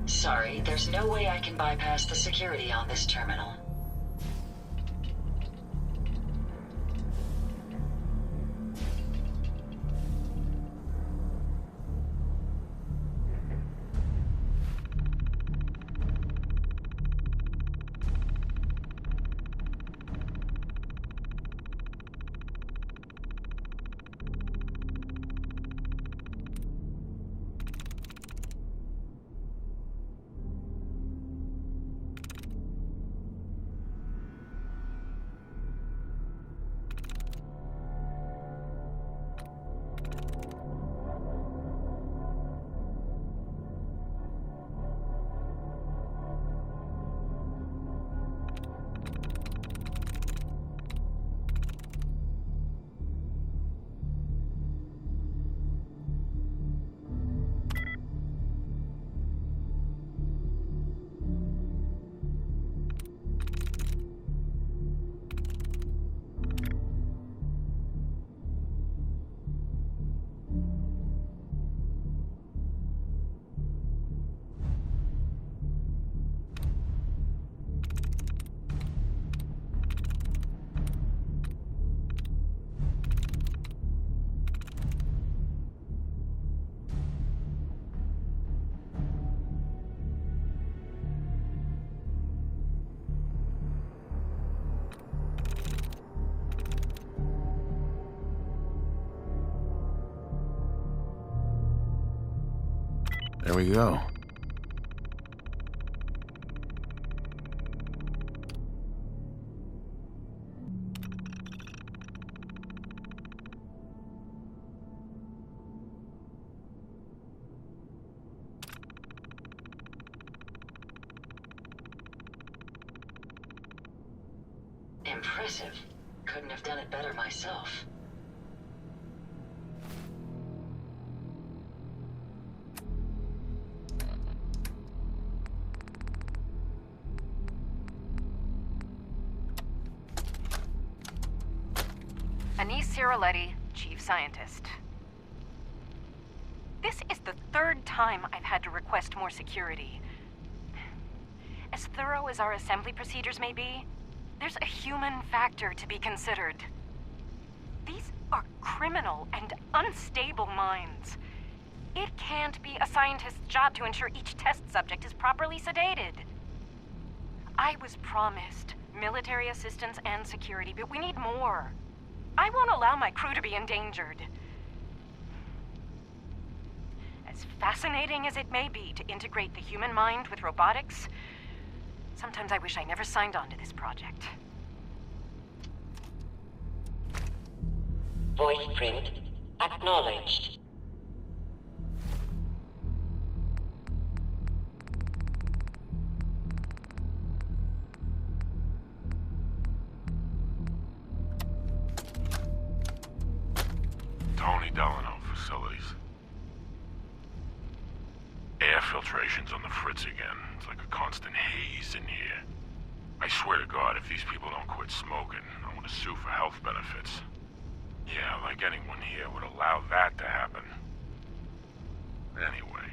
Sorry, there's no way I can bypass the security on this terminal. There we go. Impressive. Couldn't have done it better myself. Chief Scientist. This is the third time I've had to request more security. As thorough as our assembly procedures may be, there's a human factor to be considered. These are criminal and unstable minds. It can't be a scientist's job to ensure each test subject is properly sedated. I was promised military assistance and security, but we need more. I won't allow my crew to be endangered. As fascinating as it may be to integrate the human mind with robotics, sometimes I wish I never signed on to this project. Voice print acknowledged. Facilities. Air filtration's on the fritz again. It's like a constant haze in here. I swear to God, if these people don't quit smoking, I'm gonna sue for health benefits. Yeah, like anyone here would allow that to happen. Anyway,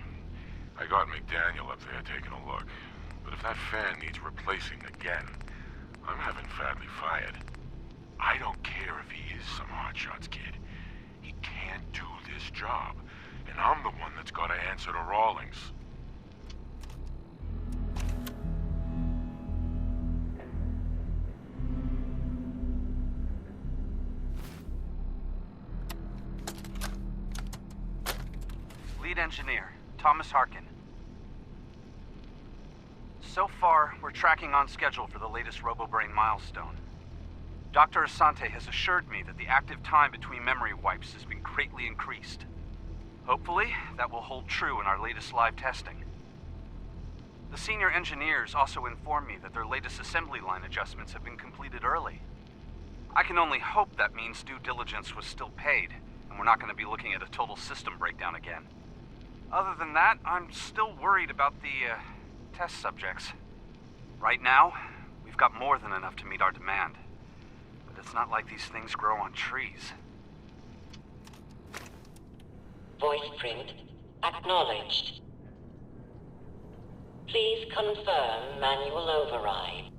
I got McDaniel up there taking a look. But if that fan needs replacing again, I'm having Fadley fired. I don't care if he is some hotshots kid. He can't do this job, and I'm the one that's got to answer to Rawlings. Lead engineer, Thomas Harkin. So far, we're tracking on schedule for the latest RoboBrain milestone. Dr. Asante has assured me that the active time between memory wipes has been greatly increased. Hopefully, that will hold true in our latest live testing. The senior engineers also informed me that their latest assembly line adjustments have been completed early. I can only hope that means due diligence was still paid, and we're not going to be looking at a total system breakdown again. Other than that, I'm still worried about the test subjects. Right now, we've got more than enough to meet our demand. But it's not like these things grow on trees. Voice print acknowledged. Please confirm manual override.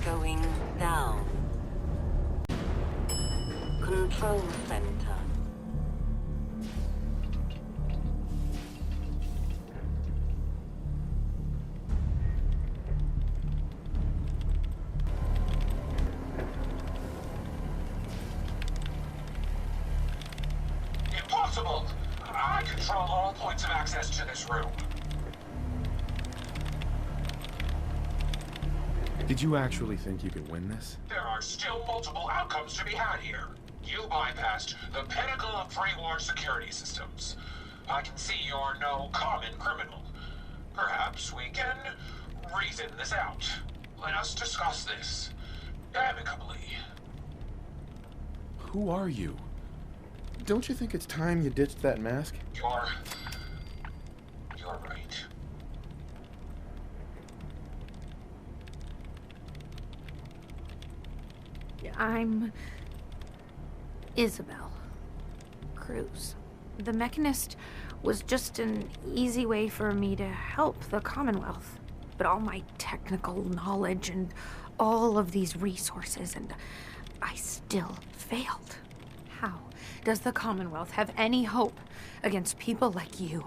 Going down. Control center. Impossible! I control all points of access to this room. Did you actually think you could win this? There are still multiple outcomes to be had here. You bypassed the pinnacle of pre-war security systems. I can see you're no common criminal. Perhaps we can reason this out. Let us discuss this amicably. Who are you? Don't you think it's time you ditched that mask? You're right. I'm Isabel Cruz. The Mechanist was just an easy way for me to help the Commonwealth. But all my technical knowledge and all of these resources, and I still failed. How does the Commonwealth have any hope against people like you?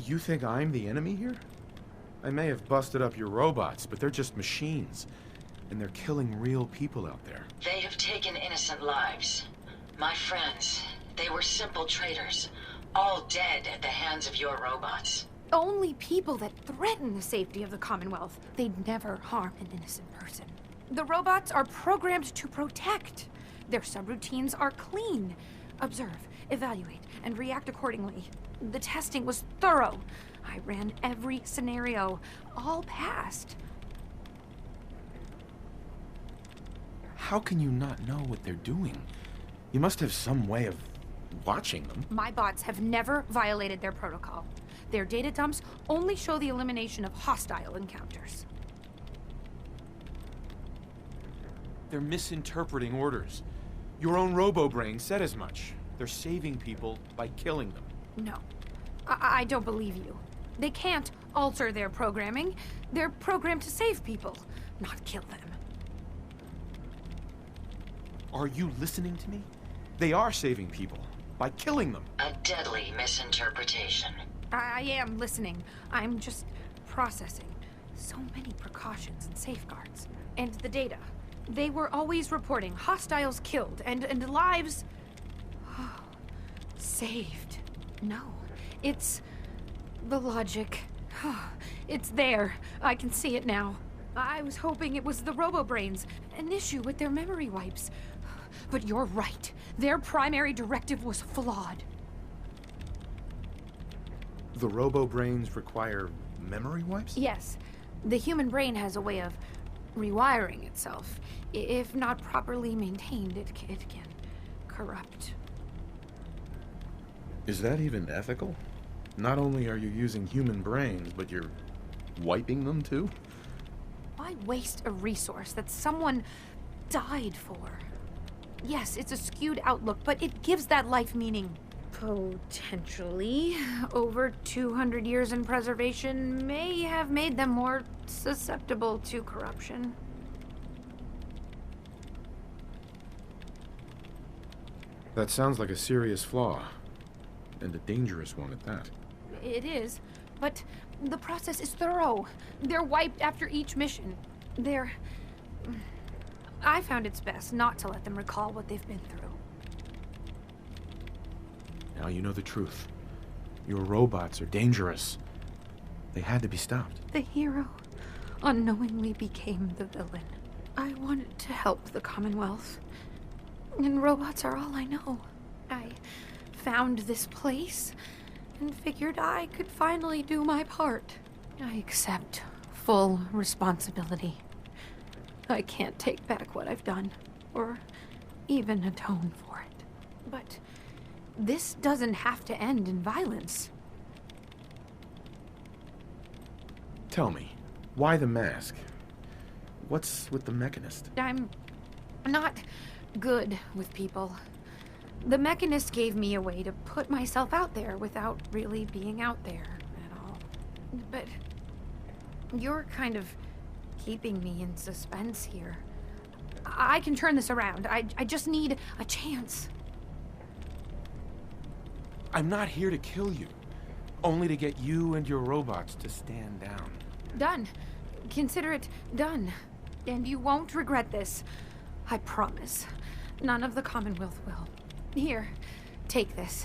You think I'm the enemy here? I may have busted up your robots, but they're just machines. And they're killing real people out there. They have taken innocent lives. My friends, they were simple traitors, all dead at the hands of your robots. Only people that threaten the safety of the Commonwealth. They'd never harm an innocent person. The robots are programmed to protect. Their subroutines are clean. Observe, evaluate, and react accordingly. The testing was thorough. I ran every scenario. All passed. How can you not know what they're doing? You must have some way of watching them. My bots have never violated their protocol. Their data dumps only show the elimination of hostile encounters. They're misinterpreting orders. Your own robo-brain said as much. They're saving people by killing them. No, I don't believe you. They can't alter their programming. They're programmed to save people, not kill them. Are you listening to me? They are saving people by killing them. A deadly misinterpretation. I am listening. I'm just processing. So many precautions and safeguards. And the data. They were always reporting hostiles killed and lives saved. No, it's the logic. It's there. I can see it now. I was hoping it was the robo-brains, an issue with their memory wipes. But you're right. Their primary directive was flawed. The robo-brains require memory wipes? Yes. The human brain has a way of rewiring itself. If not properly maintained, it can corrupt. Is that even ethical? Not only are you using human brains, but you're wiping them too? Why waste a resource that someone died for? Yes, it's a skewed outlook, but it gives that life meaning. Potentially. Over 200 years in preservation may have made them more susceptible to corruption. That sounds like a serious flaw. And a dangerous one at that. It is, but the process is thorough. They're wiped after each mission. I found it's best not to let them recall what they've been through. Now you know the truth. Your robots are dangerous. They had to be stopped. The hero unknowingly became the villain. I wanted to help the Commonwealth. And robots are all I know. I found this place and figured I could finally do my part. I accept full responsibility. I can't take back what I've done, or even atone for it. But this doesn't have to end in violence. Tell me, why the mask? What's with the Mechanist? I'm not good with people. The Mechanist gave me a way to put myself out there without really being out there at all. But you're kind of keeping me in suspense here. I can turn this around. I just need a chance. I'm not here to kill you. Only to get you and your robots to stand down. Done. Consider it done. And you won't regret this. I promise. None of the Commonwealth will. Here, take this.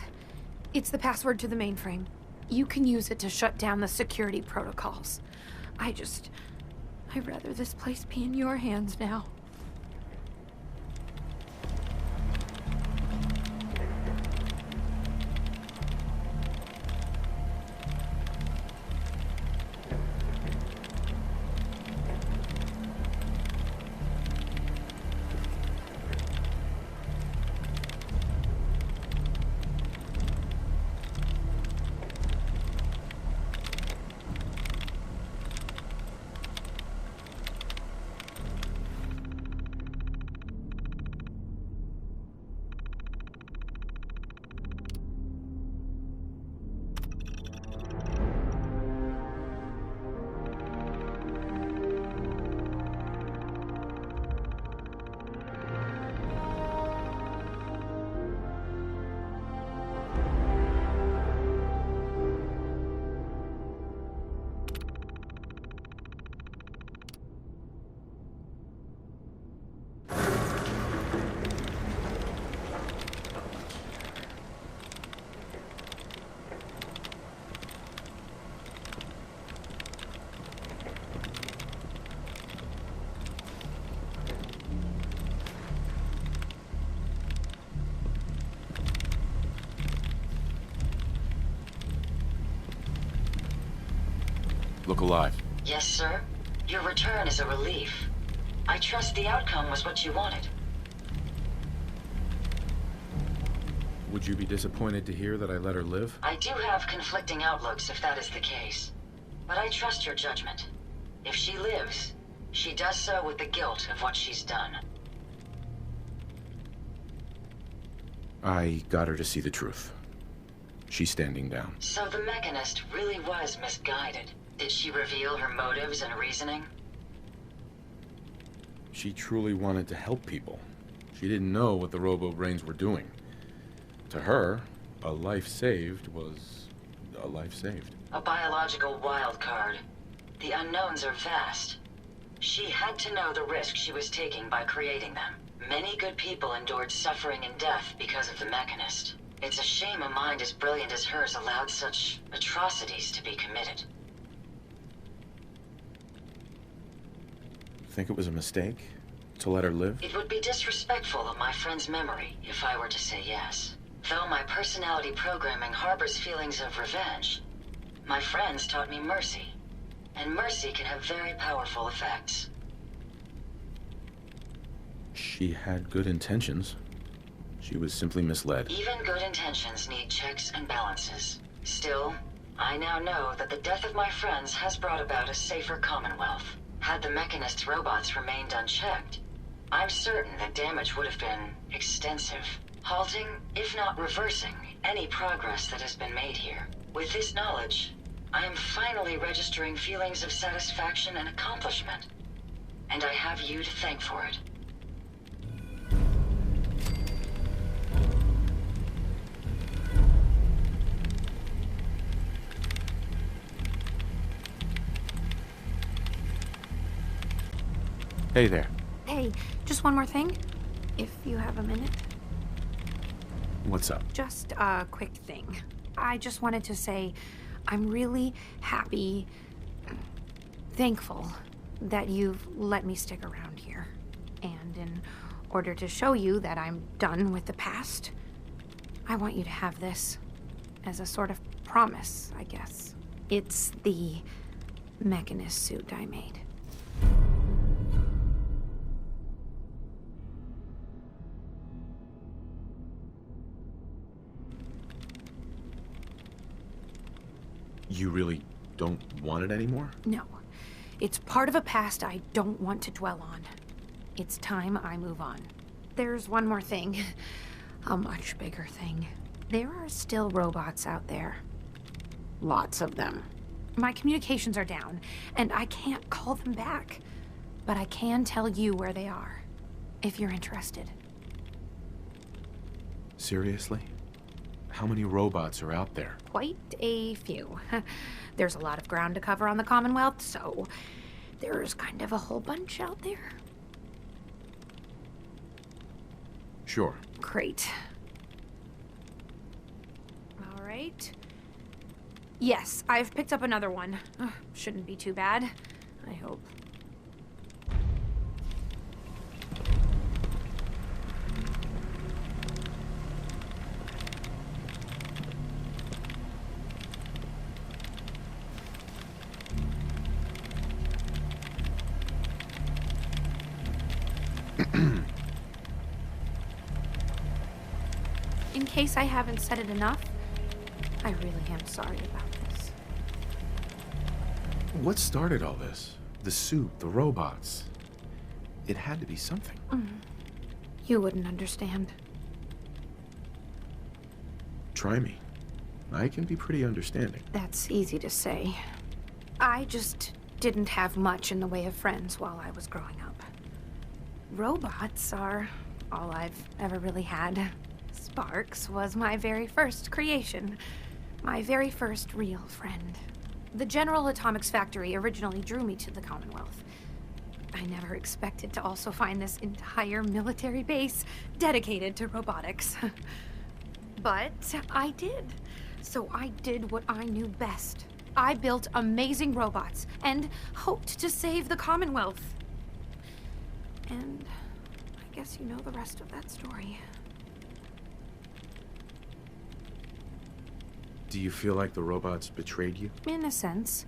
It's the password to the mainframe. You can use it to shut down the security protocols. I'd rather this place be in your hands now. Look alive. Yes, sir. Your return is a relief. I trust the outcome was what you wanted. Would you be disappointed to hear that I let her live? I do have conflicting outlooks if that is the case. But I trust your judgment. If she lives, she does so with the guilt of what she's done. I got her to see the truth. She's standing down. So the Mechanist really was misguided. Did she reveal her motives and reasoning? She truly wanted to help people. She didn't know what the robo-brains were doing. To her, a life saved was a life saved. A biological wild card. The unknowns are vast. She had to know the risk she was taking by creating them. Many good people endured suffering and death because of the Mechanist. It's a shame a mind as brilliant as hers allowed such atrocities to be committed. Think it was a mistake to let her live? It would be disrespectful of my friend's memory if I were to say yes. Though my personality programming harbors feelings of revenge, my friends taught me mercy. And mercy can have very powerful effects. She had good intentions. She was simply misled. Even good intentions need checks and balances. Still, I now know that the death of my friends has brought about a safer Commonwealth. Had the Mechanist's robots remained unchecked, I'm certain that damage would have been extensive, halting, if not reversing, any progress that has been made here. With this knowledge, I am finally registering feelings of satisfaction and accomplishment. And I have you to thank for it. Hey there. Hey, just one more thing, if you have a minute. What's up? Just a quick thing. I just wanted to say I'm really happy, thankful that you've let me stick around here. And in order to show you that I'm done with the past, I want you to have this as a sort of promise, I guess. It's the mechanist suit I made. You really don't want it anymore? No. It's part of a past I don't want to dwell on. It's time I move on. There's one more thing. A much bigger thing. There are still robots out there. Lots of them. My communications are down, and I can't call them back. But I can tell you where they are, if you're interested. Seriously? How many robots are out there? Quite a few. There's a lot of ground to cover on the Commonwealth, so there's kind of a whole bunch out there. Sure. Great. All right. Yes, I've picked up another one. Shouldn't be too bad, I hope. In case I haven't said it enough, I really am sorry about this. What started all this? The suit, the robots. It had to be something. You wouldn't understand. Try me. I can be pretty understanding. That's easy to say. I just didn't have much in the way of friends while I was growing up. Robots are all I've ever really had. Sparks was my very first creation. My very first real friend. The General Atomics Factory originally drew me to the Commonwealth. I never expected to also find this entire military base dedicated to robotics. But I did. So I did what I knew best. I built amazing robots and hoped to save the Commonwealth. And I guess you know the rest of that story. Do you feel like the robots betrayed you? In a sense.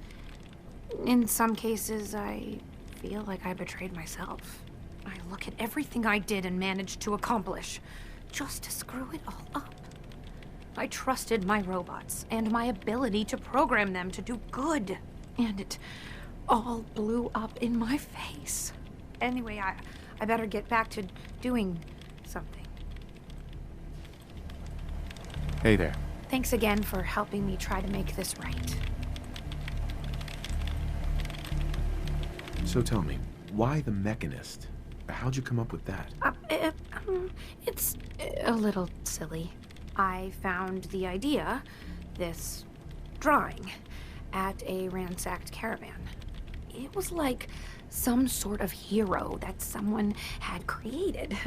In some cases, I feel like I betrayed myself. I look at everything I did and managed to accomplish, just to screw it all up. I trusted my robots and my ability to program them to do good, and it all blew up in my face. Anyway, I better get back to doing something. Hey there. Thanks again for helping me try to make this right. So tell me, why the mechanist? How'd you come up with that? It's a little silly. I found the idea, this drawing, at a ransacked caravan. It was like some sort of hero that someone had created.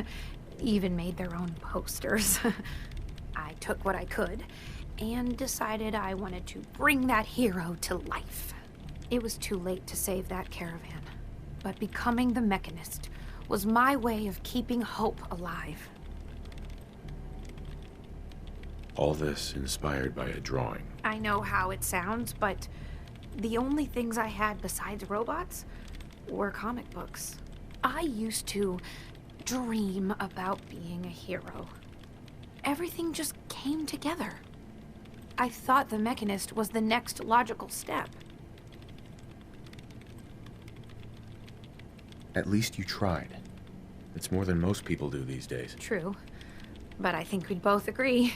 Even made their own posters. I took what I could and decided I wanted to bring that hero to life. It was too late to save that caravan, but becoming the mechanist was my way of keeping hope alive. All this inspired by a drawing. I know how it sounds, but the only things I had besides robots were comic books. I used to dream about being a hero. Everything just came together. I thought the mechanist was the next logical step. At least you tried. It's more than most people do these days. True, but I think we'd both agree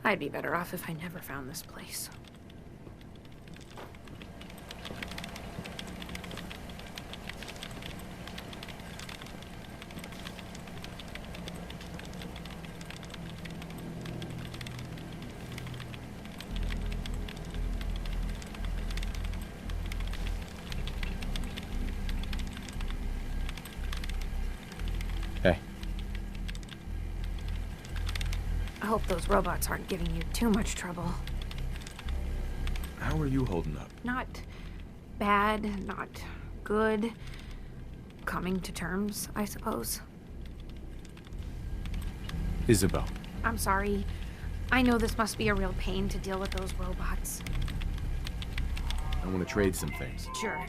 I'd be better off if I never found this place. Hey. I hope those robots aren't giving you too much trouble. How are you holding up? Not bad, not good. coming to terms, I suppose. Isabel. I'm sorry. I know this must be a real pain to deal with those robots. I want to trade some things. Sure.